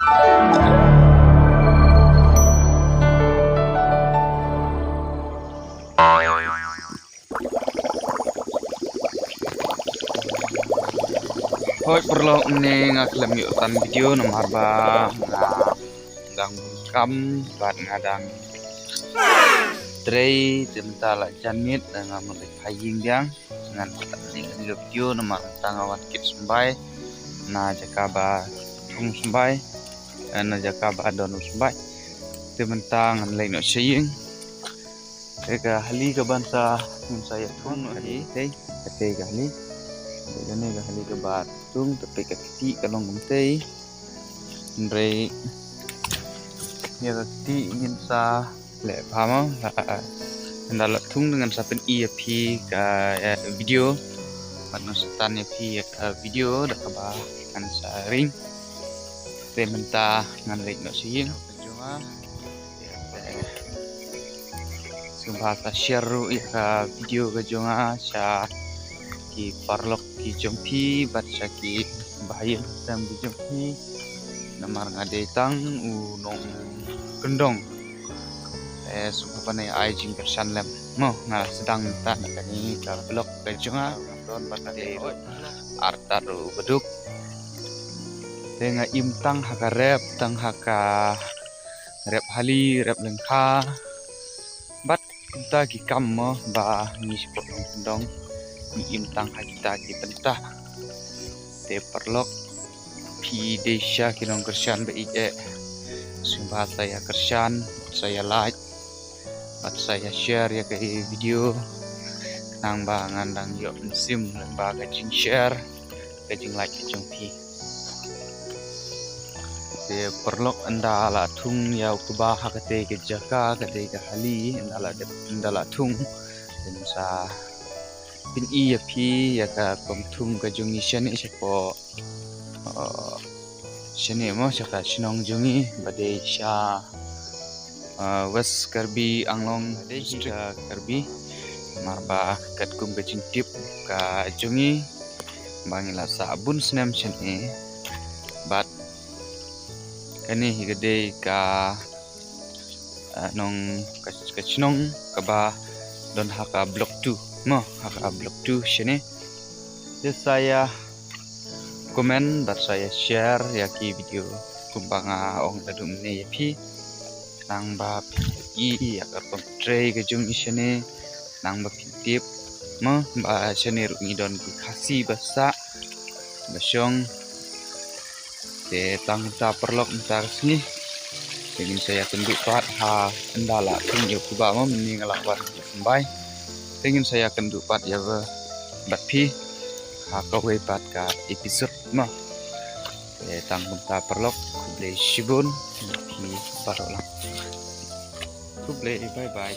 Hoy perlu ni ngaklem yuk tan video nomor ba ngadang kam bat ngadang tray tentala janit dengan mulai paying yang dengan ni video nomor tangawan kit sembai na jakaba tung sembai na jakaba donu sembai tementang lain nak saying tega hali ke bansa saya tung hali tei tega hali Dene ga hali ke batung tapi ke ti kalong gumtei ndrei ya ti ingin sa le phama ndala tung dengan sapen EP ka video patno setan EP video da ba kan sharing tementa ngan lek no sing jonga sumbata share ya video ke jonga sa ki parlok ki jompi baca ki bahaya dan ki jompi namar ngade tang nong kendong supaya ai jing persan lem mo ngala sedang tan kani ka blok ka jonga don batade artaru beduk tenga imtang haka rep tang haka rep hali rep lengka bat ta ki kam mo ba ni spot kendong ni imtang kita ki pentah te perlok pi desya kinong kersan be ije sumba saya kersan saya like bat saya share ya ke video nang ba ngandang yo sim ba ka jing share ka jing like ka jing pi te perlok andala thung ya ku ba ha ka te ke jaka ka te ka hali andala thung den sa pin i pi ya ka pamthum ka jungi shane sepo shane mo saka sinong jungi bade sha west karbi anglong district karbi marba kat kum ka jingtip ka jungi bangila sabun snem shane bat kani higade ka nong ka sinong ka ba don haka block 2 mo haka blog 2 sini saya komen dan saya share ya ki video kumbanga ong dadum ne yapi nang ba i ya ka tray ke jung isene nang ba tip mo ba sene ru ngidon ki khasi basa basyong te tang ta perlok ta sini ingin saya tunduk pat ha andala tunjuk ku ba mo meningalawan sembai ingin saya akan dupat ya batpi kawe pat ka episode mo tang munta perlok kuble shibun pi parola kuble bye bye